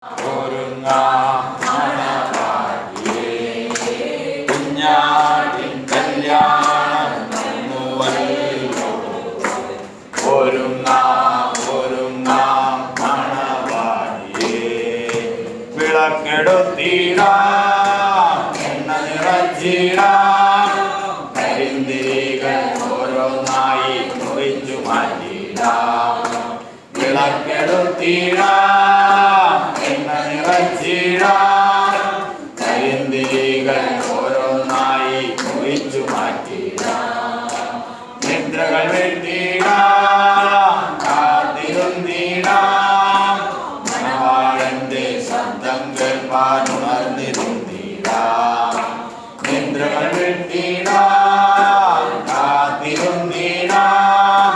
ഒരുങ്ങാം മണവാട്ടിയേ, കുഞ്ഞാടിൻ കല്യാണം വന്നുവല്ലോ. ഒരുങ്ങാം ഒരുങ്ങാം മണവാട്ടിയേ, വിളക്കെടുത്തിടാം, എണ്ണ നിറച്ചിടാം, കരിന്തിരികൾ ഓരോന്നായി മുറിച്ചു മാറ്റിടാം. വിളക്കെടുത്തിടാം, എണ്ണ നിറച്ചിടാം, കരിന്തിരികൾ ഓരോന്നായി മുറിച്ചു മാറ്റിടാം. നിദ്രകൾ വെട്ടിടാം, കാത്തിരുന്നിടാം, മണവാളന്റെ ശബ്ദം കേൾപ്പാൻ ഉണർന്നിരുന്നിടാം. നിദ്രകൾ വെട്ടിടാം, കാത്തിരുന്നിടാം,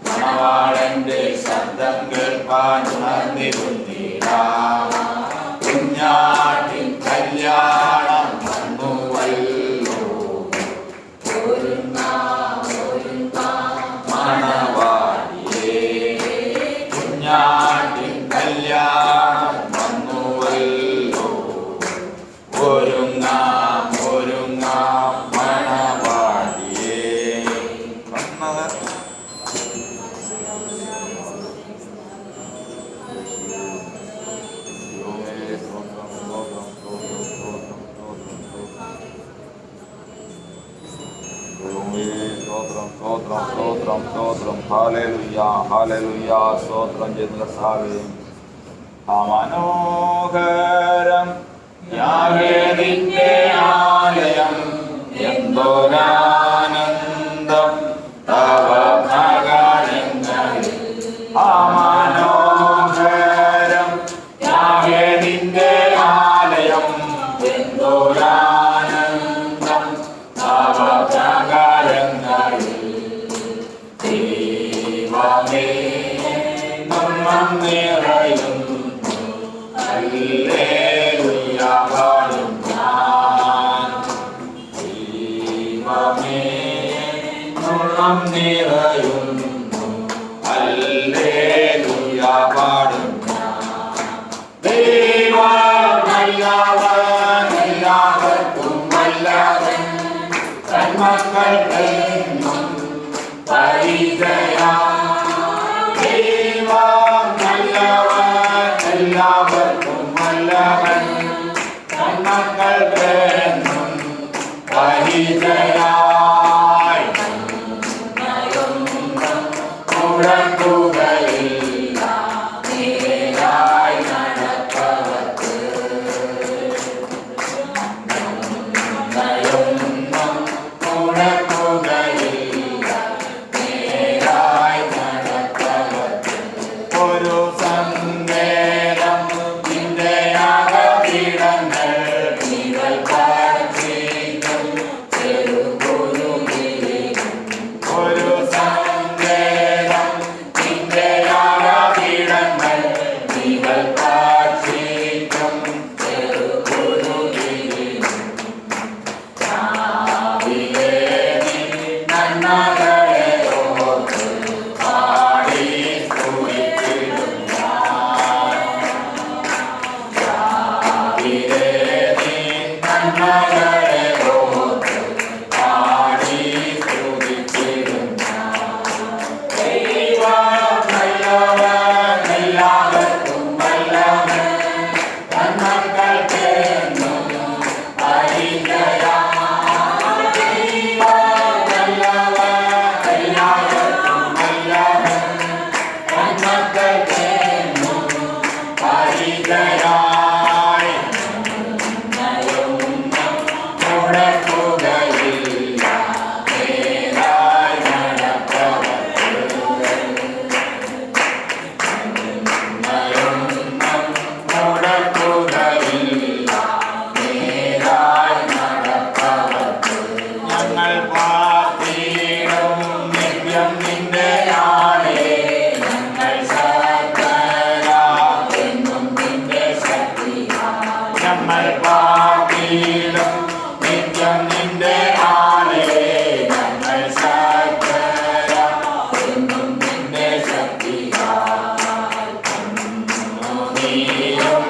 മണവാളന്റെ ശബ്ദം കേൾപ്പാൻ ഉണർന്നിരുന്നിടാം. കുഞ്ഞാട്ടിൻ കല്യാണം വന്നുവല്ലോ. മണവാട്ടിയേ, കുഞ്ഞാട്ടിൻ കല്യാണം വന്നുവല്ലോ. ഒരുങ്ങാം ഒരുങ്ങാം മണവാട്ടിയേ. സ്തോത്രം സ്തോത്രം ഹല്ലേലൂയ ഹല്ലേലൂയ സ്തോത്രം ചെയ്തു കർത്താവേ. മനോഹരം യാഹവേ നിന്റെ ആലയം, എന്തോരാനന്ദം തവ ഭഗവങ്ങളിൽ. മനോഹരം യാഹവേ നിന്റെ ആലയം, എന്തോരാനന്ദം തവ ഭഗവങ്ങളിൽ. ദൈവമേ മനം നിറയുന്നു, ഹല്ലേലൂയ പാടും ഞാൻ. ദൈവമേ മനം നിറയുന്നു, ഹല്ലേലൂയ പാടും ഞാൻ. ദൈവം നല്ലവൻ, എല്ലാവർക്കും വല്ലവൻ, തന്മക്കൾക്കെന്നും പരിചയം. ദൈവം നല്ലവൻ, എല്ലാവർക്കും വല്ലവൻ, തന്മക്കൾക്കെന്നും പരിചയായി. മുടക്കുകയില്ല, നേരായി നടപ്പവർക്ക്. മുടക്കുകയില്ല, നേരായി നടപ്പവർക്ക്. ഒരു സങ്കേതം നിന്റെ യാഗപീഠങ്ങൾ നീവൽ പാർപ്പിക്കും ചെറുകുരുകിലും. ഒരു സങ്കേതം നിന്റെ യാഗപീഠങ്ങൾ നീവൽ പാർപ്പിക്കും ചെറുകുരുകിലും. രാവിലെ നീ നന്മകളെ ഓർത്ത് പാടി സ്തുതിച്ചിടും ഞാൻ. രാവിലെ നീ നന്മകളെ ഓർത്ത് പാടി സ്തുതിച്ചിടും ഞാൻ. ദൈവം നല്ലവൻ, എല്ലാവർക്കും വല്ലവൻ, തന്മക്കൾക്കെന്നും പരിചയം. ദൈവം നല്ലവൻ, എല്ലാവർക്കും വല്ലവൻ, തന്മക്കൾക്കെന്നും പരിചയായി. മുടക്കുകയില്ല, നേരായി നടപ്പവർക്ക്. മുടക്കുകയില്ല, നേരായി നടപ്പവർക്ക്. ഞങ്ങൾ പാർത്തിടും നിത്യം നിന്റെ ആണേ, ഞങ്ങൾ സകലരാകുന്നു നിന്റെ ശക്തിയാൽ. ഞങ്ങൾ പാർത്തിടും നിത്യം നിന്റെ ആണേ, ഞങ്ങൾ സകലരാകുന്നു നിന്റെ ശക്തിയാൽ. നീയും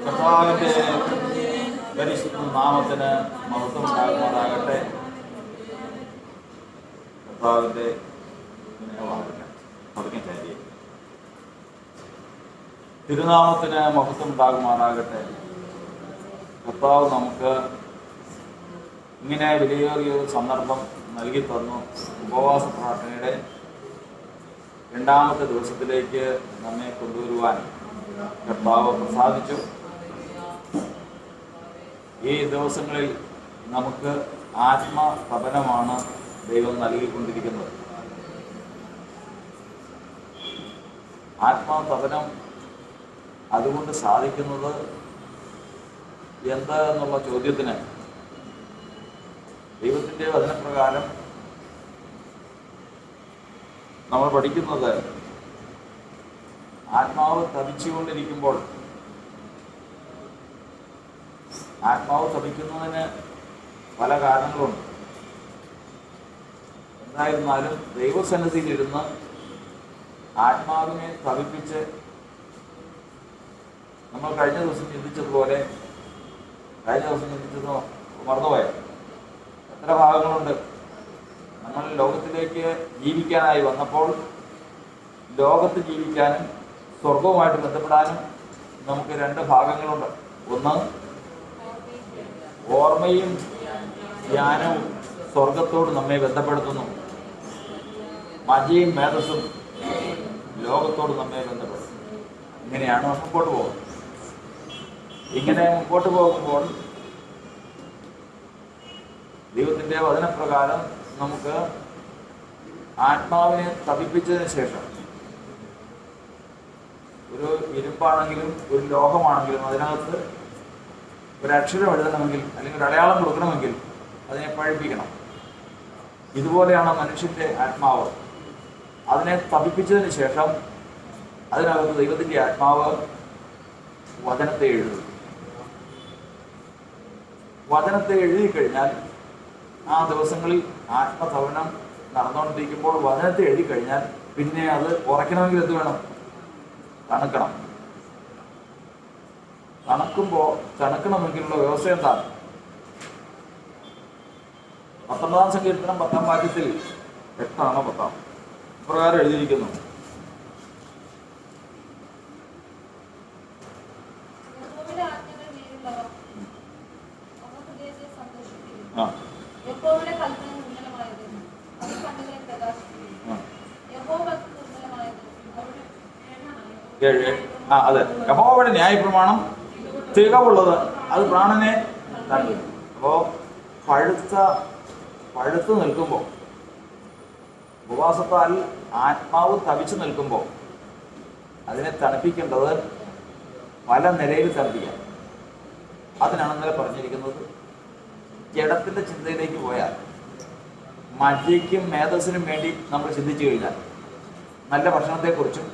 കർത്താവിൻ്റെ പരിശുദ്ധ നാമത്തിന് മഹത്വം ഉണ്ടാകുന്നതാകട്ടെ. കർത്താവിൻ്റെ തിരുനാമത്തിന് മഹത്വം ഉണ്ടാകുമാറാകട്ടെ. കർത്താവ് നമുക്ക് ഇങ്ങനെ വിലയേറിയൊരു സന്ദർഭം നൽകി തന്നു. ഉപവാസ പ്രാർത്ഥനയുടെ 2ാമത്തെ ദിവസത്തിലേക്ക് നമ്മെ കൊണ്ടുവരുവാൻ കർത്താവ് പ്രസാദിച്ചു. ഈ ദിവസങ്ങളിൽ നമുക്ക് ആത്മതപനമാണ് ദൈവം നൽകിക്കൊണ്ടിരിക്കുന്നത്. ആത്മതപനം അതുകൊണ്ട് സാധിക്കുന്നത് എന്താ എന്നുള്ള ചോദ്യത്തിന് ദൈവത്തിൻ്റെ വചനപ്രകാരം നമ്മൾ പഠിക്കുന്നത്, ആത്മാവ് തപിച്ചുകൊണ്ടിരിക്കുമ്പോൾ, ആത്മാവ് തപിക്കുന്നതിന് പല കാരണങ്ങളുണ്ട്. എന്തായിരുന്നാലും ദൈവസന്നിധിയിലിരുന്ന് ആത്മാവിനെ തപിപ്പിച്ച്, നമ്മൾ കഴിഞ്ഞ ദിവസം ചിന്തിച്ചത് മറന്നുപോയ എത്ര ഭാഗങ്ങളുണ്ട്. നമ്മൾ ലോകത്തിലേക്ക് ജീവിക്കാനായി വന്നപ്പോൾ ലോകത്ത് ജീവിക്കാനും സ്വർഗവുമായിട്ട് ബന്ധപ്പെടാനും നമുക്ക് 2 ഭാഗങ്ങളുണ്ട്. ഒന്ന്, ഓർമ്മയും ധ്യാനവും സ്വർഗത്തോട് നമ്മെ ബന്ധപ്പെടുത്തുന്നു. മജയും മേധസ്സും ലോകത്തോട് നമ്മെ ബന്ധപ്പെടുത്തുന്നു. ഇങ്ങനെയാണ് മുമ്പോട്ട് പോകുന്നത്. ഇങ്ങനെ മുമ്പോട്ട് പോകുമ്പോൾ ദൈവത്തിൻ്റെ വചനപ്രകാരം നമുക്ക് ആത്മാവിനെ തപിപ്പിച്ചതിന് ശേഷം, ഒരു ഇരുമ്പാണെങ്കിലും ഒരു ലോഹമാണെങ്കിലും അതിനകത്ത് ഒരു അക്ഷരം എഴുതണമെങ്കിൽ അല്ലെങ്കിൽ ഒരു അടയാളം കൊടുക്കണമെങ്കിൽ അതിനെ പഴിപ്പിക്കണം. ഇതുപോലെയാണ് മനുഷ്യൻ്റെ ആത്മാവ്. അതിനെ തപിപ്പിച്ചതിന് ശേഷം അതിനകത്ത് ദൈവത്തിൻ്റെ ആത്മാവ് വചനത്തെ എഴുതും. വചനത്തെ എഴുതി കഴിഞ്ഞാൽ, ആ ദിവസങ്ങളിൽ ആത്മതപനം നടന്നുകൊണ്ടിരിക്കുമ്പോൾ വചനത്തെ എഴുതി കഴിഞ്ഞാൽ പിന്നെ അത് ഉറയ്ക്കണമെങ്കിൽ എന്ത് വേണം? തണുക്കണം. തണുക്കണമെങ്കിലുള്ള വ്യവസ്ഥ എന്താണ്? 19-ാം സങ്കീർത്തനം 10-ാം വാക്യത്തിൽ 8-ആണോ 10-ാം പ്രകാരം എഴുതിയിരിക്കുന്നു, അതെ, യഹോവയുടെ ന്യായപ്രമാണം തികവുള്ളത്, അത് പ്രാണനെ തണുക്കും. അപ്പോൾ പഴുത്ത് നിൽക്കുമ്പോൾ, ഉപവാസത്താൽ ആത്മാവ് തപിച്ചു നിൽക്കുമ്പോൾ അതിനെ തണുപ്പിക്കേണ്ടത് പല നിലയിൽ തണുപ്പിക്കാം. അതിനാണ് ഇന്നലെ പറഞ്ഞിരിക്കുന്നത്. ജഡത്തിൻ്റെ ചിന്തയിലേക്ക് പോയാൽ, മജ്ജയ്ക്കും മേധസ്സിനും വേണ്ടി നമ്മൾ ചിന്തിച്ചു കഴിഞ്ഞാൽ, നല്ല ഭക്ഷണത്തെക്കുറിച്ചും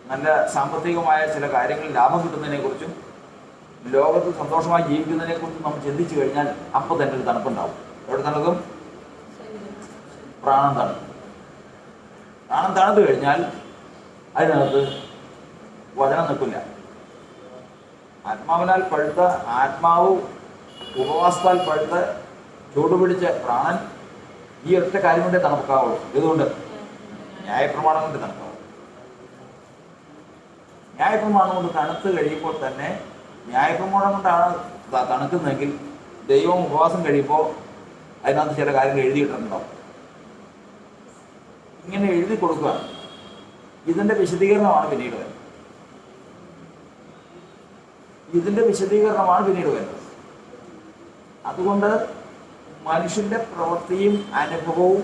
നല്ല സാമ്പത്തികമായ ചില കാര്യങ്ങളിൽ ലാഭം കിട്ടുന്നതിനെക്കുറിച്ചും ലോകത്ത് സന്തോഷമായി ജീവിക്കുന്നതിനെക്കുറിച്ചും നമ്മൾ ചിന്തിച്ചു കഴിഞ്ഞാൽ അപ്പോൾ തന്നെ ഒരു തണുപ്പുണ്ടാവും. എവിടെ തണുക്കും? പ്രാണം തണുക്കും. പ്രാണം തണുത്തു കഴിഞ്ഞാൽ അതിനകത്ത് വചനം നിൽക്കില്ല. ആത്മാവിനാൽ പഴുത്ത, ആത്മാവ് ഉപവാസത്താൽ പഴുത്ത് ചൂടുപിടിച്ച പ്രാണൻ ഈ ഒറ്റ കാര്യം കൊണ്ടേ തണുക്കാവുള്ളൂ. ഇതുകൊണ്ട് ന്യായപ്രമാണം കൊണ്ട് തണുക്കാവും. ന്യായപ്രമാണം കൊണ്ട് തണുത്ത് കഴിയുമ്പോൾ തന്നെ ന്യായപ്രമാണം കൊണ്ടാണ് തണുക്കുന്നതെങ്കിൽ ദൈവം ഉപവാസം കഴിയുമ്പോൾ അതിനകത്ത് ചില കാര്യങ്ങൾ എഴുതിയിട്ടുണ്ടാവും. ഇങ്ങനെ എഴുതി കൊടുക്കുക. ഇതിൻ്റെ വിശദീകരണമാണ് പിന്നീട് വരുന്നത്. അതുകൊണ്ട് മനുഷ്യന്റെ പ്രവൃത്തിയും അനുഭവവും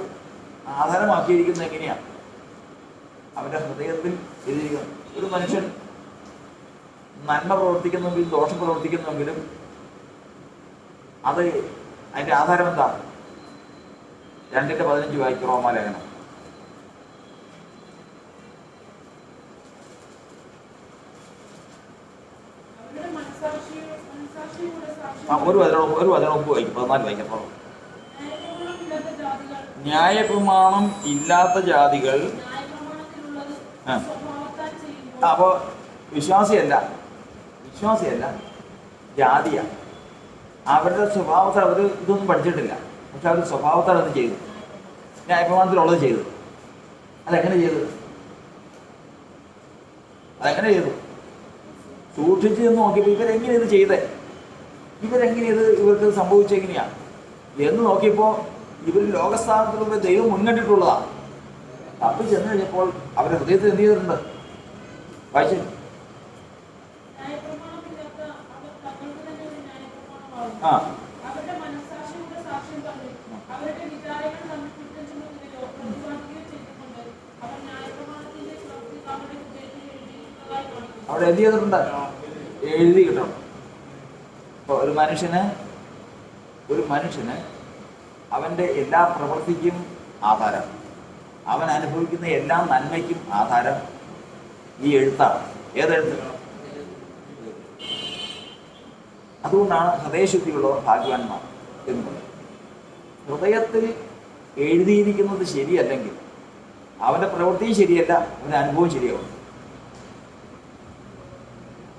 ആധാരമാക്കിയിരിക്കുന്നത് എങ്ങനെയാണ്? അവന്റെ ഹൃദയത്തിൽ എഴുതിയിരിക്കുന്നത്. ഒരു മനുഷ്യൻ നന്മ പ്രവർത്തിക്കുന്നെങ്കിലും ദോഷം പ്രവർത്തിക്കുന്നെങ്കിലും അത് അതിന്റെ ആധാരം എന്താ? 2:15 വായിക്കും റോമാലേഖനം. ഒരു വചനം ഒപ്പ് വായിക്കും. 14 വായിക്കപ്പോൾ ന്യായപ്രമാണം ഇല്ലാത്ത ജാതികൾ അപ്പോ വിശ്വാസിയല്ല ജാതിയാണ്. അവരുടെ സ്വഭാവത്തിൽ അവർ ഇതൊന്നും പഠിച്ചിട്ടില്ല. പക്ഷെ അവർ സ്വഭാവത്താൽ അത് ചെയ്തു. ന്യായപ്രമാണത്തിലുള്ളത് ചെയ്തു. അതെങ്ങനെ ചെയ്തു? സൂക്ഷിച്ച് എന്ന് നോക്കിയപ്പോൾ ഇവരെങ്ങനെ ഇത് ചെയ്തേ? ഇവർക്ക് സംഭവിച്ചെങ്ങനെയാണ് എന്ന് നോക്കിയപ്പോൾ ഇവർ ലോകസ്ഥാനത്തിലുള്ള ദൈവം മുൻകണ്ടിട്ടുള്ളതാണ്. തപ്പി ചെന്ന് കഴിഞ്ഞപ്പോൾ അവരുടെ ഹൃദയത്തിൽ എന്ത് ചെയ്തിട്ടുണ്ട്? വായിച്ചു. ആ അവിടെ എന്ത് ചെയ്തിട്ടുണ്ട്? എഴുതി കിട്ടണം. ഇപ്പോൾ ഒരു മനുഷ്യന് അവൻ്റെ എല്ലാ പ്രവൃത്തിക്കും ആധാരം, അവൻ അനുഭവിക്കുന്ന എല്ലാ നന്മയ്ക്കും ആധാരം ഈ എഴുത്താണ്. ഏതെഴുത്ത്? അതുകൊണ്ടാണ് ഹൃദയശുദ്ധിയുള്ളവർ ഭാഗ്യവാന്മാർ എന്ന് പറയുന്നത്. ഹൃദയത്തിൽ എഴുതിയിരിക്കുന്നത് ശരിയല്ലെങ്കിൽ അവൻ്റെ പ്രവൃത്തിയും ശരിയല്ല, അവൻ്റെ അനുഭവം ശരിയാവും.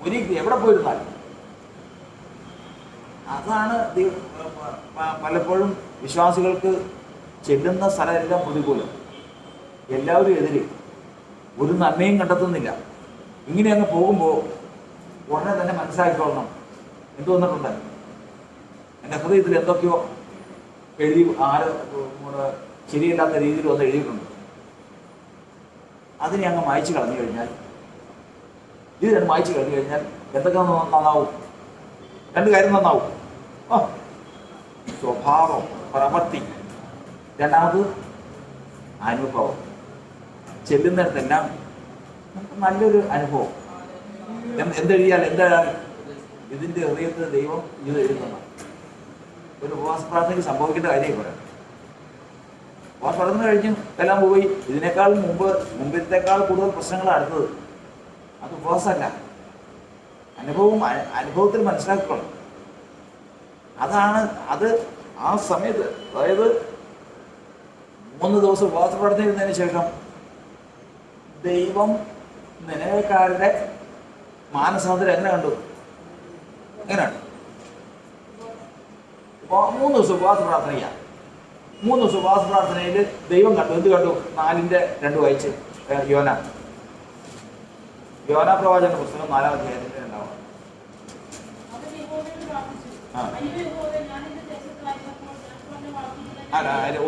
ഒരിക്കലും എവിടെ പോയിരുന്നാലും അതാണ് പലപ്പോഴും വിശ്വാസികൾക്ക് ചെല്ലുന്ന സ്ഥലമെല്ലാം പ്രതികൂലം, എല്ലാവരും എതിരെ, ഒരു നന്മയും കണ്ടെത്തുന്നില്ല. ഇങ്ങനെ അങ്ങ് പോകുമ്പോൾ ഉടനെ തന്നെ മനസ്സിലാക്കിക്കൊള്ളണം, എന്ത് വന്നിട്ടുണ്ട്? എൻ്റെ ഹൃദയത്തിൽ എന്തൊക്കെയോ എഴുതി ശരിയല്ലാത്ത രീതിയിൽ വന്ന് എഴുതിയിട്ടുണ്ട്. അതിനെ അങ്ങ് മായ്ച്ചു കളഞ്ഞു കഴിഞ്ഞാൽ, മായ്ച്ചു കളഞ്ഞു കഴിഞ്ഞാൽ എന്തൊക്കെ നന്നാവും? 2 കാര്യം നന്നാവും. സ്വഭാവം, പ്രവൃത്തി. രണ്ടാമത് അനുഭവം. ചെല്ലുന്നിടത്തെല്ലാം നല്ലൊരു അനുഭവം. എന്തെഴുതിയാൽ ഇതിൻ്റെ ഹൃദയത്തിൽ ദൈവം ഇത് എഴുതുന്നതാണ്. ഒരു ഉപവാസ പ്രാർത്ഥനയ്ക്ക് സംഭവിക്കേണ്ട കാര്യം പറയാം. ഉപവാസ പ്രാർത്ഥന കഴിഞ്ഞ് എല്ലാം പോയി. മുമ്പിലത്തേക്കാൾ കൂടുതൽ പ്രശ്നങ്ങളാണ് അടുത്തത്. അത് ഉപവാസമല്ല, അനുഭവത്തിൽ മനസ്സിലാക്കണം. അത് ആ സമയത്ത്, അതായത് 3 ദിവസം ഉപവാസ പ്രാർത്ഥന ഇരുന്നതിന് ശേഷം ദൈവം നിലവിൽക്കാരുടെ മാനസാന്തരം എങ്ങനെയാണ്? 3 ദിവസം ഉപവാസ പ്രാർത്ഥനയാണ്. 3 ദിവസം ഉപവാസ പ്രാർത്ഥനയിൽ ദൈവം കണ്ടു. എന്ത് കണ്ടു? 4:2 വായിച്ച്. യോന പ്രവാചകന്റെ പുസ്തകം 4-ാം അധ്യായത്തിന്റെ 2-ാം.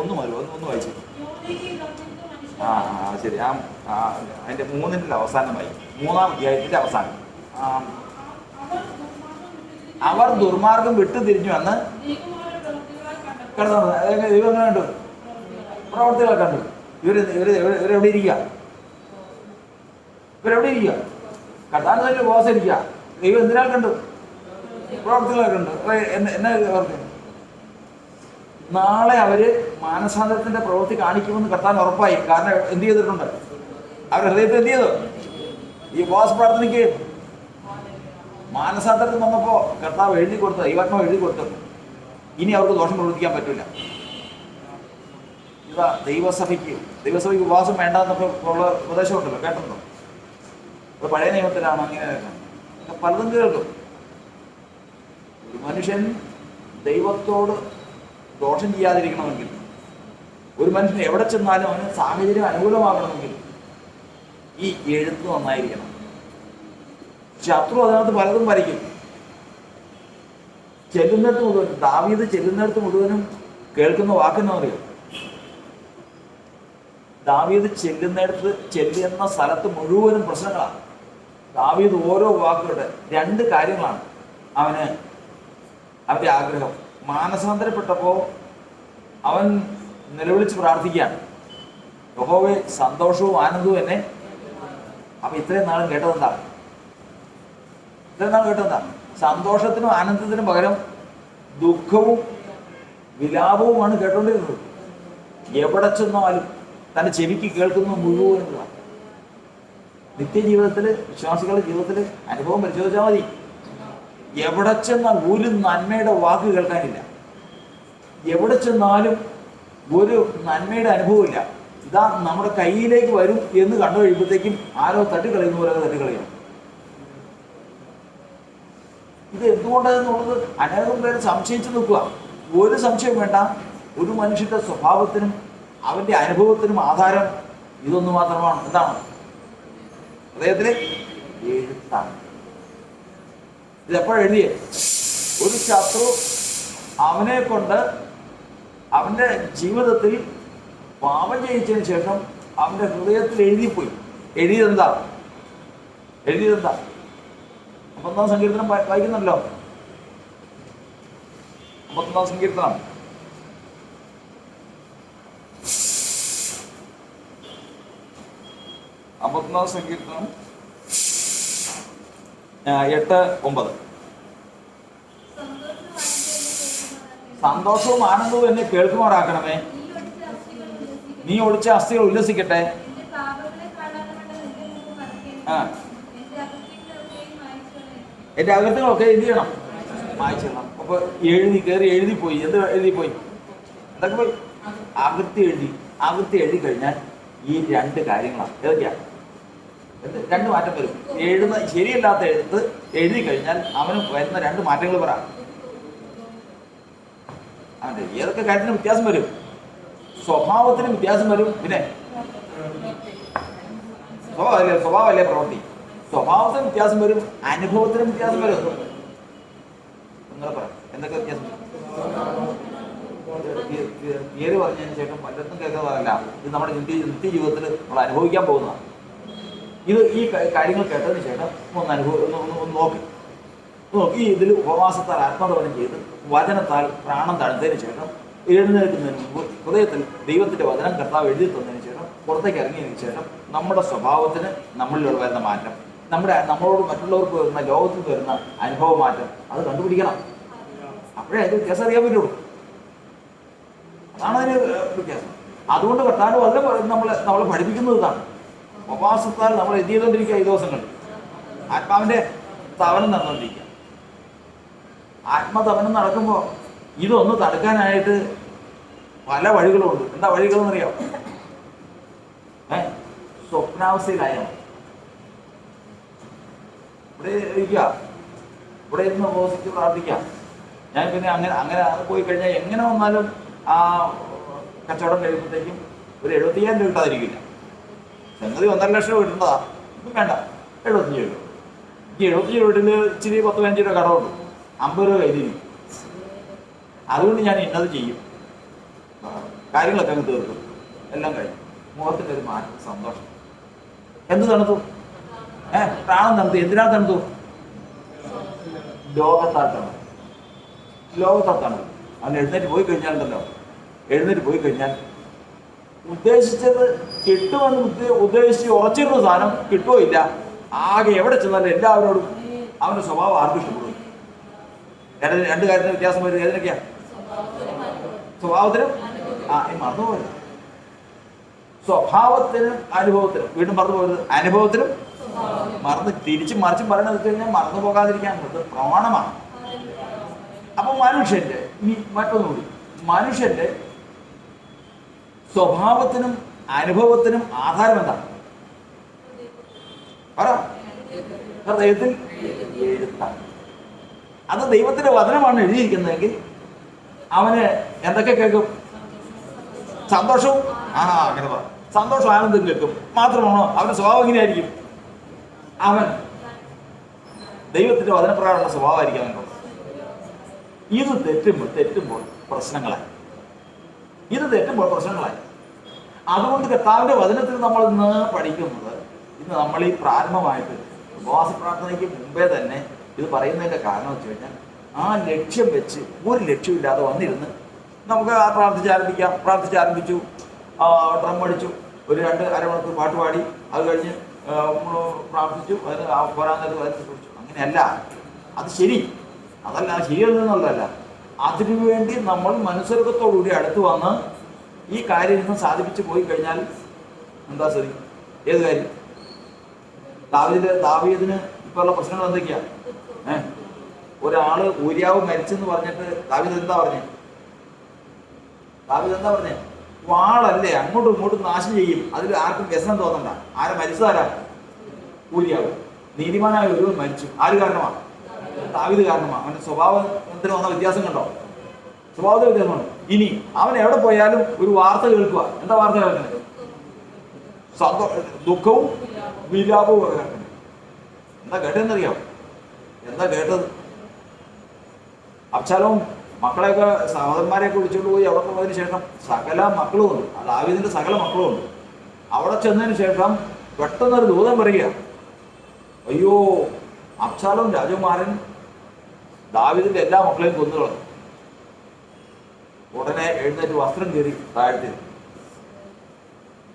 ഒന്ന് വായിച്ചു. ശരി. അതിന്റെ 3-ന്റെ അവസാനമായി, 3-ാം അധ്യായത്തിന്റെ അവസാനം. അവർ ദുർമാർഗം വിട്ടു തിരിഞ്ഞു എന്ന് കണ്ടു. ദൈവം എങ്ങനെ കണ്ടു? പ്രവർത്തികളെ കണ്ടു. ഇവരെവിടെ ഇരിക്കുക? കർത്താവിന്റെ തന്നെ ഉപവാസിരിക്കുക. ദൈവം എന്തിനാൽ കണ്ടു? പ്രവർത്തികളെ കണ്ടു. എന്നാ പ്രവർത്തി? നാളെ അവര് മാനസാന്തരത്തിന്റെ പ്രവൃത്തി കാണിക്കുമെന്ന് കർത്താൻ ഉറപ്പായി. കാരണം എന്ത് ചെയ്തിട്ടുണ്ട്? അവരുടെ ഹൃദയത്തിൽ എന്ത് ചെയ്തു? ഈ ഉപവാസ പ്രാർത്ഥനയ്ക്ക് മാനസാന്തരത്തിൽ വന്നപ്പോൾ കർത്താവ് എഴുതി കൊടുത്തു, ദൈവാത്മാവ് എഴുതി കൊടുത്തു, ഇനി അവർക്ക് ദോഷം പ്രവർത്തിക്കാൻ പറ്റില്ല. ഇതാ ദൈവസഭയ്ക്ക് ഉപവാസം വേണ്ടെന്നൊക്കെ ഉള്ള ഉപദേശമുണ്ടല്ലോ, കേട്ടിട്ടുണ്ടോ? അത് പഴയ നിയമത്തിലാണ് അങ്ങനെ പലതും കേൾക്കും. ഒരു മനുഷ്യൻ ദൈവത്തോട് ദോഷം ചെയ്യാതിരിക്കണമെങ്കിൽ, ഒരു മനുഷ്യൻ എവിടെ ചെന്നാലും അവന് സാഹചര്യം അനുകൂലമാകണമെങ്കിൽ ഈ എഴുത്ത് നന്നായിരിക്കണം. ശത്രു അതിനകത്ത് പലതും വരയ്ക്കും. ചെല്ലുന്നിടത്ത് മുഴുവൻ ദാവീദ് ചെല്ലുന്നിടത്ത് മുഴുവനും കേൾക്കുന്ന വാക്കെന്ന് പറയും. ദാവീദ് ചെല്ലുന്ന സ്ഥലത്ത് മുഴുവനും പ്രശ്നങ്ങളാണ്. ദാവീദ് ഓരോ വാക്കുകളുടെ 2 കാര്യങ്ങളാണ് അവന്റെ ആഗ്രഹം. മാനസാന്തരപ്പെട്ടപ്പോൾ അവൻ നിലവിളിച്ച് പ്രാർത്ഥിക്കുകയാണ്, യഹോവേ സന്തോഷവും ആനന്ദവും എന്നെ. അപ്പൊ ഇത്രയും നാളും കേട്ടതെന്താ? സന്തോഷത്തിനും ആനന്ദത്തിനും പകരം ദുഃഖവും വിലാപവുമാണ് കേട്ടോണ്ടിരുന്നത്. എവിടെ ചെന്നാലും തന്റെ ചെവിക്ക് കേൾക്കുന്ന മുഴുവൻ. നിത്യജീവിതത്തിൽ, വിശ്വാസികളുടെ ജീവിതത്തിൽ അനുഭവം പരിശോധിച്ചാൽ മതി. എവിടെ ചെന്നാൽ ഒരു നന്മയുടെ വാക്ക് കേൾക്കാനില്ല. എവിടെ ചെന്നാലും ഒരു നന്മയുടെ അനുഭവമില്ല. ഇതാ നമ്മുടെ കയ്യിലേക്ക് വരും എന്ന് കണ്ടു കഴിയുമ്പോഴത്തേക്കും ആരോ തട്ടിക്കളയുന്ന പോലെ തട്ടിക്കളയും. ഇത് എന്തുകൊണ്ടെന്നുള്ളത് അനേകം പേര് സംശയിച്ചു നിൽക്കുക. ഒരു സംശയം വേണ്ട. ഒരു മനുഷ്യന്റെ സ്വഭാവത്തിനും അവന്റെ അനുഭവത്തിനും ആധാരം ഇതൊന്നു മാത്രമാണ്. എന്താണ്? ഹൃദയത്തിലെ എഴുത്താണ്. ഇതെപ്പോഴെഴുതിയേ? ഒരു ശത്രു അവനെ കൊണ്ട് അവന്റെ ജീവിതത്തിൽ പാപം ചെയ്യിച്ചതിന് ശേഷം അവന്റെ ഹൃദയത്തിൽ എഴുതിപ്പോയി. എഴുതിയതെന്താ? 51 സങ്കീർത്തനം വായിക്കുന്നുണ്ടല്ലോ. 51 സങ്കീർത്തനം 51 സങ്കീർത്തനം 8-9. സന്തോഷവും ആനന്ദവും എന്നെ കേൾക്കുമാറാക്കണമേ. നീ ഒളിച്ച അസ്ഥികൾ ഉല്ലസിക്കട്ടെ. എന്റെ അകത്തുകളൊക്കെ എന്ത് ചെയ്യണം? മായ്ച്ചിടണം. അപ്പൊ എഴുതിപ്പോയി. എന്ത് എഴുതിപ്പോയി? എന്തൊക്കെ പോയി? അകൃത്തി എഴുതി കഴിഞ്ഞാൽ ഈ 2 കാര്യങ്ങളാണ്. ഏതൊക്കെയാണ്? 2 മാറ്റം വരും. ശരിയല്ലാത്ത എഴുത്ത് എഴുതി കഴിഞ്ഞാൽ അവന് വരുന്ന 2 മാറ്റങ്ങൾ പറ. അവന്റെ ഏതൊക്കെ കാര്യത്തിന് വ്യത്യാസം വരും? സ്വഭാവത്തിന് വ്യത്യാസം വരും. പിന്നെ സ്വഭാവമല്ലേ പ്രവൃത്തി. സ്വഭാവത്തിന് വ്യത്യാസം വരും, അനുഭവത്തിന് വ്യത്യാസം വരും. നിങ്ങൾ പറ, എന്തൊക്കെ വ്യത്യാസം വരും? തിയറി പറഞ്ഞതിന് ശേഷം പലർക്കും കേൾക്കുന്നതല്ല. ഇത് നമ്മുടെ നിത്യജീവിതത്തിൽ നമ്മൾ അനുഭവിക്കാൻ പോകുന്നതാണ്. ഈ കാര്യങ്ങൾ കേട്ടതിന് ശേഷം ഒന്ന് നോക്കി ഇതിൽ ഉപവാസത്താൽ ആത്മതപനം ചെയ്ത് വചനത്താൽ പ്രാണം തണുത്തതിന് ശേഷം എഴുന്നേൽക്കുന്നതിന് മുമ്പ് ഹൃദയത്തിൽ ദൈവത്തിന്റെ വചനം കർത്താവ് എഴുതി തന്നതിന് ശേഷം പുറത്തേക്ക് ഇറങ്ങിയതിന് ശേഷം നമ്മുടെ സ്വഭാവത്തിന് നമ്മളിൽ വരുന്ന മാറ്റം, നമ്മളോട് മറ്റുള്ളവർക്ക് വരുന്ന, ലോകത്തിൽ വരുന്ന അനുഭവ മാറ്റം, അത് കണ്ടുപിടിക്കണം. അപ്പോഴേ അതിന്റെ വ്യത്യാസം അറിയാൻ പറ്റുള്ളൂ. അതാണ് അതിന് വ്യത്യാസം. അതുകൊണ്ട് കർത്താവ് വചനം നമ്മളെ പഠിപ്പിക്കുന്നത് ഇതാണ്. ഉപവാസത്താൽ നമ്മൾ എന്ത് ചെയ്തുകൊണ്ടിരിക്കുക? ഈ ദിവസങ്ങളിൽ ആത്മാവിന്റെ തവനം നടന്നുകൊണ്ടിരിക്കുക. ആത്മതപനം നടക്കുമ്പോൾ ഇതൊന്ന് തടുക്കാനായിട്ട് പല വഴികളുമുണ്ട്. എന്താ വഴികളെന്നറിയാം? സ്വപ്നാവസ്ഥയിലായ ഇവിടെ ഇരിക്കുക, ഇവിടെ ഇരുന്ന് ഉപവസിച്ച് പ്രാർത്ഥിക്കാം. ഞാൻ പിന്നെ അങ്ങനെ പോയി കഴിഞ്ഞാൽ എങ്ങനെ വന്നാലും ആ കച്ചവടം കഴിയുമ്പോഴത്തേക്കും ഒരു 75,000 രൂപ കിട്ടാതിരിക്കില്ല. സംഗതി 1.5 ലക്ഷം കിട്ടേണ്ടതാ. ഇപ്പം വേണ്ട, 75 രൂപ. ഈ 75 രൂപയിൽ ഇച്ചിരി 10-15 രൂപ കടമുണ്ട്, 50 രൂപ കയ്യിലിരിക്കും. അതുകൊണ്ട് ഞാൻ ഇന്നത് ചെയ്യും, കാര്യങ്ങളൊക്കെ അങ്ങ് തീർക്കും, എല്ലാം കഴിഞ്ഞു. മുഖത്തിൻ്റെ ഒരു മാറ്റം, സന്തോഷം. എന്ത് തണുത്തു? പ്രാണം തണുത്തു. എന്തിനാ തണുത്തു? ലോകത്താൽ തണുത്തു. അവൻ എഴുന്നേറ്റ് പോയി കഴിഞ്ഞാൽ ഉദ്ദേശിച്ചത് കിട്ടുമെന്ന് ഉദ്ദേശിച്ച് ഉറച്ചിരുന്ന സാധനം കിട്ടുമോ ഇല്ല. ആകെ എവിടെ ചെന്നാലും എല്ലാവരോടും അവന്റെ സ്വഭാവം ആർക്കും ഇഷ്ടപ്പെടും. 2 കാര്യത്തിന് വ്യത്യാസം വരും. ഏതിനൊക്കെയാ? സ്വഭാവത്തിനും മറന്നുപോയത്. സ്വഭാവത്തിനും അനുഭവത്തിനും. വീണ്ടും മറന്നു പോയത് അനുഭവത്തിനും. തിരിച്ചും മറിച്ചും പറയണത് വെച്ച് കഴിഞ്ഞാൽ മറന്നു പോകാതിരിക്കാൻ പ്രമാണമാണ്. അപ്പൊ മനുഷ്യന്റെ മറ്റൊന്നുകൂടി, മനുഷ്യന്റെ സ്വഭാവത്തിനും അനുഭവത്തിനും ആധാരം എന്താണ്? പറ. ഹൃദയത്തിൽ എഴുത്താണ്. അത് ദൈവത്തിന്റെ വചനമാണ് എഴുതിയിരിക്കുന്നതെങ്കിൽ അവന് എന്തൊക്കെ കേൾക്കും? സന്തോഷവും അങ്ങനെ പറ, സന്തോഷം ആനന്ദം കേൾക്കും. മാത്രമാണോ അവന്റെ സ്വഭാവം എങ്ങനെയായിരിക്കും? അവൻ ദൈവത്തിന്റെ വചനപ്രകാരമുള്ള സ്വഭാവമായിരിക്കും അവനുള്ളത്. ഇത് തെറ്റുമ്പോൾ പ്രശ്നങ്ങളായി. അതുകൊണ്ട് കർത്താവിന്റെ വചനത്തിൽ നമ്മൾ ഇന്ന് പഠിക്കുന്നത്, ഇന്ന് നമ്മൾ ഈ പ്രാരംഭമായിട്ട് ഉപവാസ പ്രാർത്ഥനയ്ക്ക് മുമ്പേ തന്നെ ഇത് പറയുന്നതിന്റെ കാരണം വെച്ച് കഴിഞ്ഞാൽ, ആ ലക്ഷ്യം വെച്ച് ഒരു ലക്ഷ്യമില്ലാതെ വന്നിരുന്ന് നമുക്ക് പ്രാർത്ഥിച്ചാരംഭിച്ചു, ഡ്രം അടിച്ചു, ഒരു 2 അരമണിക്കൂർ പാട്ട് പാടി, അത് കഴിഞ്ഞ് പ്രാർത്ഥിച്ചു, അതിന് പോരാൻ നേരത്ത് വരച്ച് പിടിച്ചു. അങ്ങനെയല്ല, അത് ശരിയല്ലെന്നുള്ളതല്ല. അതിനുവേണ്ടി നമ്മൾ മനസ്സൊരുക്കത്തോടുകൂടി അടുത്ത് വന്ന് ഈ കാര്യം ഇന്ന് സാധിപ്പിച്ച് പോയി കഴിഞ്ഞാൽ എന്താ ശരി? ഏത് കാര്യം? ദാവീദിന് ഇപ്പൊ ഉള്ള പ്രശ്നങ്ങൾ എന്തൊക്കെയാ? ഒരാള് ഊര്യാവ് മരിച്ചെന്ന് പറഞ്ഞിട്ട് ദാവീദ് എന്താ പറഞ്ഞേ? വാളല്ലേ, അങ്ങോട്ടും ഇങ്ങോട്ടും നാശം ചെയ്യും, അതിൽ ആർക്കും വ്യസനം തോന്നണ്ട. ആരെ മരിച്ചതാരാ? ഊര്യാവ്. നീതിമാനായ ഒരുവൻ മരിച്ചു. ആര് കാരണമാണ്? ദാവീദ് കാരണമാണ്. അവന്റെ സ്വഭാവത്തിന് വന്ന വ്യത്യാസം കണ്ടോ? സ്വഭാവത്തിൽ വ്യത്യാസമാണ്. ഇനി അവൻ എവിടെ പോയാലും ഒരു വാർത്ത കേൾക്കുക. എന്താ വാർത്ത കേൾക്കുന്നത്? ദുഃഖവും വിലാപവും ഒക്കെ കേൾക്കുന്നത്. എന്താ കേട്ടതെന്നറിയാം? എന്താ കേട്ടത്? അബ്ശാലോം മക്കളെയൊക്കെ, സഹോദരന്മാരെയൊക്കെ വിളിച്ചുകൊണ്ട് പോയി അവിടെ പോയതിനു ശേഷം സകല മക്കളും ഉണ്ട്, ദാവീദിന്റെ സകല മക്കളും ഉണ്ട്. അവിടെ ചെന്നതിന് ശേഷം പെട്ടെന്നൊരു ദൂതൻ പറയുക, അയ്യോ, അബ്ശാലോം രാജകുമാരൻ ദാവീദിന്റെ എല്ലാ മക്കളെയും കൊന്നു കളഞ്ഞു. ഉടനെ എഴുന്നേറ്റ് വസ്ത്രം കീറി താഴ്ത്തി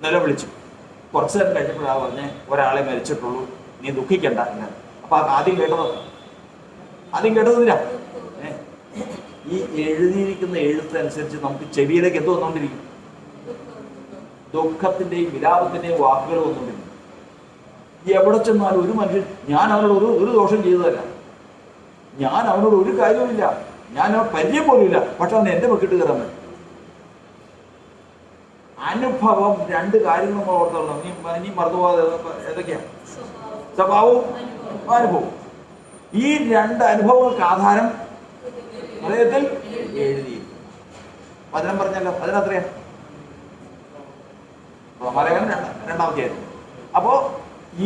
നിലവിളിച്ചു. കുറച്ചു നേരം കഴിഞ്ഞപ്പോഴാ പറഞ്ഞ്, ഒരാളെ മരിച്ചിട്ടുള്ളൂ, നീ ദുഃഖിക്കണ്ട. അപ്പൊ ആദ്യം കേട്ടതില്ല. ഈ എഴുതിയിരിക്കുന്ന എഴുത്തനുസരിച്ച് നമുക്ക് ചെവിയിലേക്ക് എന്ത് വന്നുകൊണ്ടിരിക്കും? ദുഃഖത്തിന്റെയും വിലാപത്തിന്റെയും വാക്കുകൾ വന്നുകൊണ്ടിരിക്കും. എവിടെ ചെന്നാലും ഒരു മനുഷ്യൻ, ഞാൻ അവനോട് ഒരു ദോഷം ചെയ്തതല്ല, ഞാൻ അവനോട് ഒരു കാര്യവുമില്ല, ഞാൻ അവൻ പരിചയം പോലും ഇല്ല, പക്ഷെ അവൻ എന്റെ വെക്കിട്ട് കയറാൻ പറ്റും. അനുഭവം 2 കാര്യങ്ങൾ നമ്മൾ ഓർത്തോളണം. നീ മറന്നുപോകാതെ ഏതൊക്കെയാ? സ്വഭാവവും അനുഭവം. ഈ 2 അനുഭവങ്ങൾക്ക് ആധാരം ഹൃദയത്തിൽ എഴുതി. വചനം പറഞ്ഞല്ലോ, അതിനത്രയാ റോമാലേഖനം 2-ാമത്തെ ആയിരുന്നു. അപ്പോ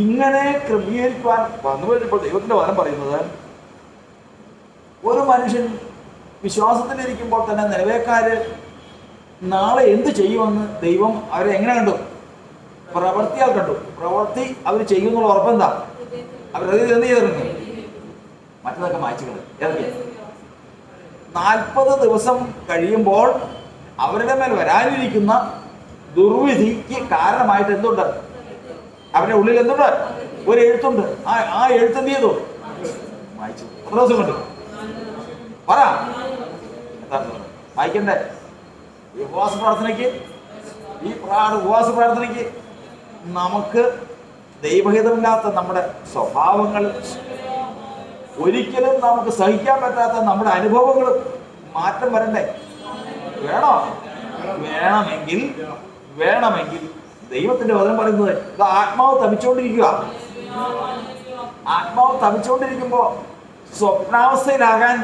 ഇങ്ങനെ ക്രമീകരിക്കുവാൻ വന്നു കഴിഞ്ഞപ്പോൾ ദൈവത്തിന്റെ വചനം പറയുന്നത്, ഒരു മനുഷ്യൻ വിശ്വാസത്തിലിരിക്കുമ്പോൾ തന്നെ നിലവേക്കാര് നാളെ എന്ത് ചെയ്യുമെന്ന് ദൈവം അവരെ എങ്ങനെ കണ്ടു? പ്രവൃത്തിയാൽ കണ്ടു. പ്രവൃത്തി അവർ ചെയ്യുന്നുള്ള ഉറപ്പെന്താ? അവരത് എന്ത് ചെയ്തിരുന്നു? മറ്റതൊക്കെ മായ്ച്ചുകൾ. ഏതൊക്കെ? 40 ദിവസം കഴിയുമ്പോൾ അവരുടെ മേൽ വരാനിരിക്കുന്ന ദുർവിധിക്ക് കാരണമായിട്ട് എന്തുണ്ട്? അവരുടെ ഉള്ളിൽ എന്തുണ്ട്? ഒരു എഴുത്തുണ്ട്. ആ എഴുത്ത് എന്ത് ചെയ്തു? വായിച്ചു. എത്ര ദിവസം കൊണ്ട്? പറ. വായിക്കണ്ടേ? ഈ ഉപവാസ പ്രാർത്ഥനയ്ക്ക് നമുക്ക് ദൈവഹിതമില്ലാത്ത നമ്മുടെ സ്വഭാവങ്ങൾ, ഒരിക്കലും നമുക്ക് സഹിക്കാൻ പറ്റാത്ത നമ്മുടെ അനുഭവങ്ങൾ മാറ്റം വരണ്ടേ? വേണമെങ്കിൽ ദൈവത്തിന്റെ വചനം പറയുന്നത്, ഇത് ആത്മാവ് തപിച്ചുകൊണ്ടിരിക്കുമ്പോ സ്വപ്നാവസ്ഥയിലാകാൻ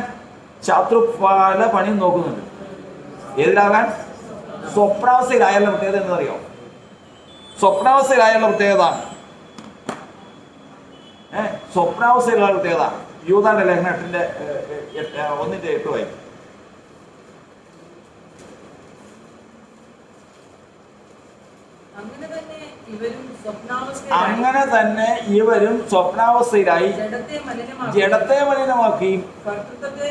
ശത്രു പല പണിയും നോക്കുന്നുണ്ട്. ഏതിലാകാൻ? സ്വപ്നാവസ്ഥയിലായുള്ള പ്രത്യേകത എന്നറിയോ? സ്വപ്നാവസ്ഥയിലായുള്ള പ്രത്യേകത യൂദായുടെ ലേഖനം 8:1-8 വായിക്കും. അങ്ങനെ തന്നെ ഇവരും സ്വപ്നാവസ്ഥയിലായി ജഡത്തെ മലിനമാക്കി കർത്തൃത്വത്തെ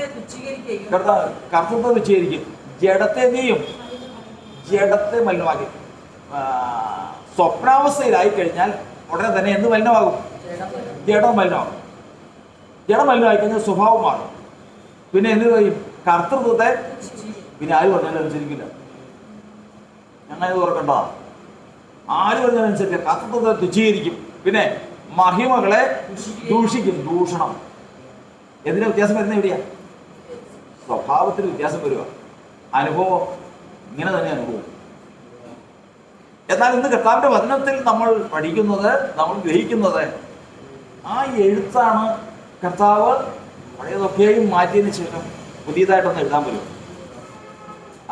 തുച്ഛീകരിക്കും. ജഡത്തെ മലിനമാക്കി. സ്വപ്നാവസ്ഥയിലായി കഴിഞ്ഞാൽ ഉടനെ തന്നെ എന്ത് മലിനമാകും? ജഡം മലിനമായി കഴിഞ്ഞാൽ സ്വഭാവം മാറും. പിന്നെ എന്ത് പറയും? കർത്തൃത്വത്തെ പിന്നെ ആര് പറഞ്ഞാലും അനുസരിക്കില്ല. ഞങ്ങൾ തുറക്കണ്ടതാ. ആര് പറഞ്ഞാലും അനുസരിക്കില്ല. കർത്തൃത്വത്തെ തുച്ഛീകരിക്കും. പിന്നെ മഹിമകളെ ദൂഷിക്കും. ദൂഷണം. എന്തിനാ വ്യത്യാസം വരുന്നത്? എവിടെയാ? സ്വഭാവത്തിന് വ്യത്യാസം വരിക. അനുഭവം ഇങ്ങനെ തന്നെ അനുഭവം. എന്നാൽ ഇന്ന് കർത്താവിന്റെ വചനത്തിൽ നമ്മൾ പഠിക്കുന്നത്, നമ്മൾ ഗ്രഹിക്കുന്നത്, ആ എഴുത്താണ് കർത്താവ് പഴയതൊക്കെയും മാറ്റിയതിന് ശേഷം പുതിയതായിട്ടൊന്ന് എഴുതാൻ പറ്റും.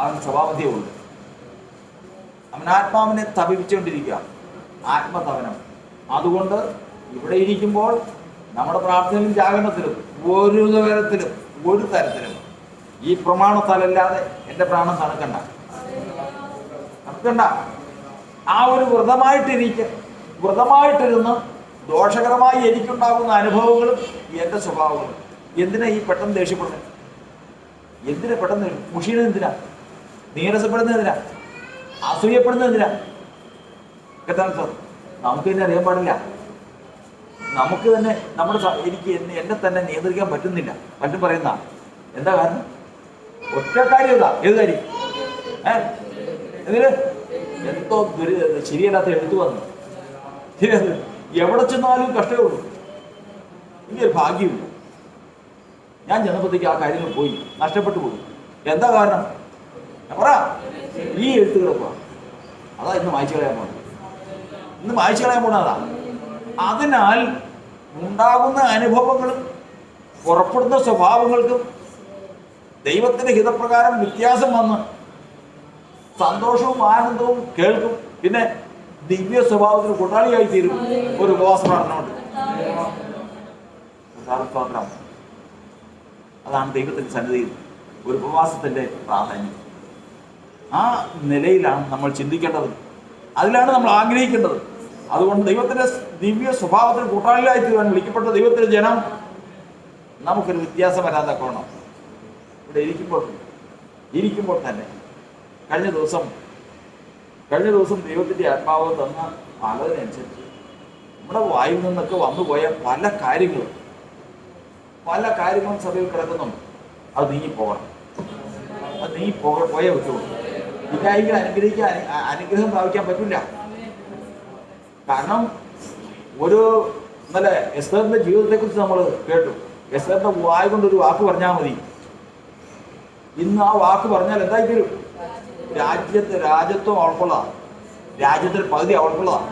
അവൻ സ്വഭാവധ്യമുണ്ട്. അവൻ ആത്മാവിനെ തപിച്ചുകൊണ്ടിരിക്കുക. ആത്മതപനം. അതുകൊണ്ട് ഇവിടെ ഇരിക്കുമ്പോൾ നമ്മുടെ പ്രാർത്ഥനയിലും ജാഗരണത്തിലും ഒരു തരത്തിലും ഈ പ്രമാണത്താലല്ലാതെ എൻ്റെ പ്രാണൻ തണുക്കണ്ട. ആ ഒരു വ്രതമായിട്ടിരുന്ന് ദോഷകരമായി എനിക്കുണ്ടാകുന്ന അനുഭവങ്ങളും എൻ്റെ സ്വഭാവങ്ങളും. എന്തിനാ ഈ പെട്ടെന്ന് ദേഷ്യപ്പെടുന്നത്? എന്തിനാ പെട്ടെന്ന് മുഷിയുന്നത്? എന്തിനാ നീരസപ്പെടുന്നത്? എന്തിനാ അസൂയപ്പെടുന്നത്? എന്തിനാ? കേട്ടാൽ സാർ, നമുക്ക് തന്നെ അറിയാൻ പാടില്ല. നമുക്ക് തന്നെ എനിക്ക് എന്നെ തന്നെ നിയന്ത്രിക്കാൻ പറ്റുന്നില്ല. പറ്റും പറയുന്ന എന്താ കാരണം? ഒറ്റ കാര്യമില്ല. ഏത് കാര്യം? ഇതില് എന്തോ ശരിയല്ലാത്ത എടുത്തു വന്നു. ശരിയത് എവിടെ ചെന്നാലും കഷ്ടമേ ഉള്ളൂ. എനിക്കൊരു ഭാഗ്യമില്ല. ഞാൻ ചെന്നപ്പോഴത്തേക്ക് ആ കാര്യങ്ങൾ പോയി, നഷ്ടപ്പെട്ടു പോയി. എന്താ കാരണം? പറ. ഈ എഴുത്തുകളൊക്കെ അതാ ഇന്ന് മായ്ച്ചു കളയാൻ പോകുന്നത്. അതാ. അതിനാൽ ഉണ്ടാകുന്ന അനുഭവങ്ങളും പുറപ്പെടുന്ന സ്വഭാവങ്ങൾക്കും ദൈവത്തിന്റെ ഹിതപ്രകാരം വ്യത്യാസം വന്ന് സന്തോഷവും ആനന്ദവും കേൾക്കും. പിന്നെ ദിവ്യ സ്വഭാവത്തിന് കൂട്ടാളിയായി തീരും ഒരു ഉപവാസ പ്രാർത്ഥനയുണ്ട്. അതാണ് ദൈവത്തിന്റെ സന്നിധിയിൽ ഒരു ഉപവാസത്തിന്റെ പ്രാധാന്യം. ആ നിലയിലാണ് നമ്മൾ ചിന്തിക്കേണ്ടത്, അതിലാണ് നമ്മൾ ആഗ്രഹിക്കേണ്ടത്. അതുകൊണ്ട് ദൈവത്തിന്റെ ദിവ്യ സ്വഭാവത്തിന് കൂട്ടാളിയായി തീരുവാൻ വിളിക്കപ്പെട്ട ദൈവത്തിന്റെ ജനം നമുക്കൊരു വ്യത്യാസം വരാതെ കോണം ഇവിടെ ഇരിക്കുമ്പോൾ തന്നെ കഴിഞ്ഞ ദിവസം ദൈവത്തിന്റെ ആത്മാവ് തന്ന ആലോചനയനുസരിച്ച് നമ്മുടെ വായിൽ നിന്നൊക്കെ വന്നുപോയ പല കാര്യങ്ങളും സഭയിൽ കിടക്കുന്നുണ്ട്. അത് നീങ്ങിപ്പോകണം. പോയേ പറ്റുള്ളൂ. ഇല്ലായെങ്കിൽ അനുഗ്രഹം പ്രാപിക്കാൻ പറ്റില്ല. കാരണം ഇന്നലെ എസ്തറിന്റെ ജീവിതത്തെക്കുറിച്ച് നമ്മൾ കേട്ടു. എസ്തറിന്റെ വായ കൊണ്ടൊരു വാക്ക് പറഞ്ഞാൽ മതി. ഇന്ന് ആ വാക്ക് പറഞ്ഞാൽ എന്തായി തരും? രാജ്യത്വം അവൾക്കുള്ളതാണ്. രാജ്യത്തിൽ പകുതി അവൾക്കുള്ളതാണ്.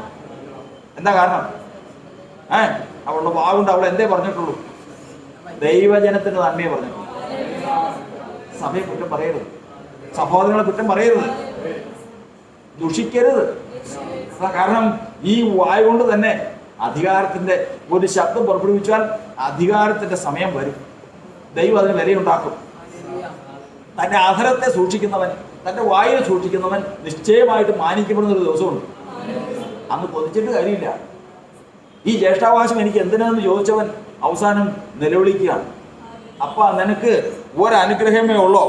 എന്താ കാരണം? അവളുടെ വാഗുണ്ട് അവൾ എന്തേ പറഞ്ഞിട്ടുള്ളൂ? ദൈവജനത്തിന് നന്മയെ പറഞ്ഞിട്ടുള്ളൂ. സഭയെ കുറ്റം പറയരുത്, സഹോദരങ്ങളെ കുറ്റം പറയരുത്, ദുഷിക്കരുത്. കാരണം ഈ വായ കൊണ്ട് തന്നെ അധികാരത്തിന്റെ ഒരു ശബ്ദം പുറപ്പെടുവിച്ചാൽ അധികാരത്തിന്റെ സമയം വരും. ദൈവം അതിന് വിലയുണ്ടാക്കും. തന്റെ അധരത്തെ സൂക്ഷിക്കുന്നവൻ, തന്റെ വായിനെ സൂക്ഷിക്കുന്നവൻ നിശ്ചയമായിട്ട് മാനിക്കപ്പെടുന്ന ഒരു ദിവസമുണ്ട്. അന്ന് കൊതിച്ചിട്ട് കാര്യമില്ല. ഈ ജ്യേഷ്ഠാവകാശം എനിക്ക് എന്തിനാന്ന് ചോദിച്ചവൻ അവസാനം നിലവിളിക്കുകയാണ്. അപ്പ നിനക്ക് ഒരനുഗ്രഹമേ ഉള്ളോ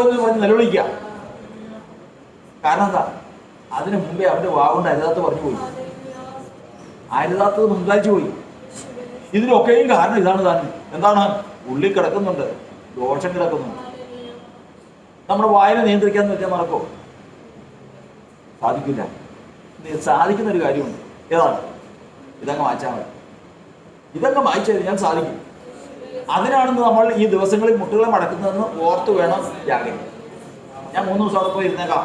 എന്ന് പറഞ്ഞ് നിലവിളിക്കുക. കാരണം എന്താ? അതിനു മുമ്പേ അവന്റെ വാഗുകൊണ്ട് അരുതാത്ത പറഞ്ഞു പോയി. അരുതാത്തത് മുൻകാഴ്ച പോയി. ഇതിനൊക്കെയും കാരണം ഇതാണ് താൻ. എന്താണ്? ഉള്ളിൽ കിടക്കുന്നുണ്ട്, ദോഷം കിടക്കുന്നുണ്ട്. നമ്മുടെ വായന നിയന്ത്രിക്കാന്ന് വെച്ചാൽ നടക്കോ? സാധിക്കില്ല. സാധിക്കുന്ന ഒരു കാര്യമുണ്ട്. ഏതാണ്? ഇതങ്ങ് വായിച്ചാൽ മതി. ഇതങ്ങ് വായിച്ചു കഴിഞ്ഞാൽ സാധിക്കും. അതിനാണെന്ന് നമ്മൾ ഈ ദിവസങ്ങളിൽ മുട്ടുകളെ മടക്കുന്നതെന്ന് ഓർത്ത് വേണം ജാഗ്രത. ഞാൻ 3 ദിവസം അവിടെ പോയി ഇരുന്നേക്കാം,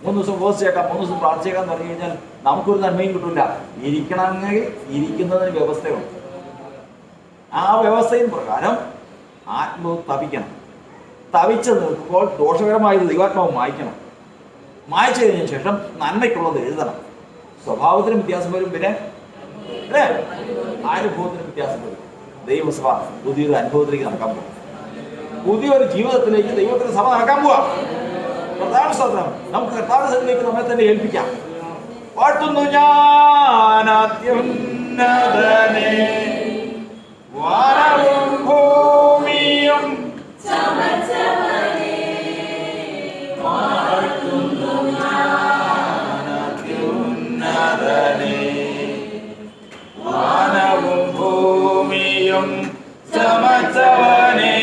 3 ദിവസം ഉപവസിച്ചേക്കാം, 3 ദിവസം പ്രാർത്ഥിച്ചേക്കാന്ന് പറഞ്ഞു കഴിഞ്ഞാൽ നമുക്കൊരു നന്മയും കിട്ടില്ല. ഇരിക്കണമെങ്കിൽ ഇരിക്കുന്നതിന് വ്യവസ്ഥയുണ്ട്. ആ വ്യവസ്ഥയും പ്രകാരം ആത്മാവ് തപിക്കണം. തപിച്ച് നിൽക്കുമ്പോൾ ദോഷകരമായത് ദൈവാത്മാവ് മായ്ക്കണം. മായ്ച്ചു കഴിഞ്ഞ ശേഷം നന്മയ്ക്കുള്ളത് എഴുതണം. സ്വഭാവത്തിന് വ്യത്യാസം വരും, പിന്നെ അനുഭവത്തിന് വ്യത്യാസം വരും. ദൈവസഭ പുതിയൊരു അനുഭവത്തിലേക്ക് നടക്കാൻ പോകും. പുതിയൊരു ജീവിതത്തിലേക്ക് ദൈവത്തിന്റെ സഭ നടക്കാൻ പോവാ. പ്രധാന സാധനം നമുക്ക് കർത്താവിന്റെ സഭയിലേക്ക് നമ്മെ തന്നെ ഏൽപ്പിക്കാം. വാഴ്ത്തുന്നു ഞാൻ അത്യുന്നതനെ, വാനവും ഭൂമിയും വാഴ്ത്തുന്നു ഞാൻ അത്യുന്നതനെ, വാനവും ഭൂമിയും ചമച്ചവനെ.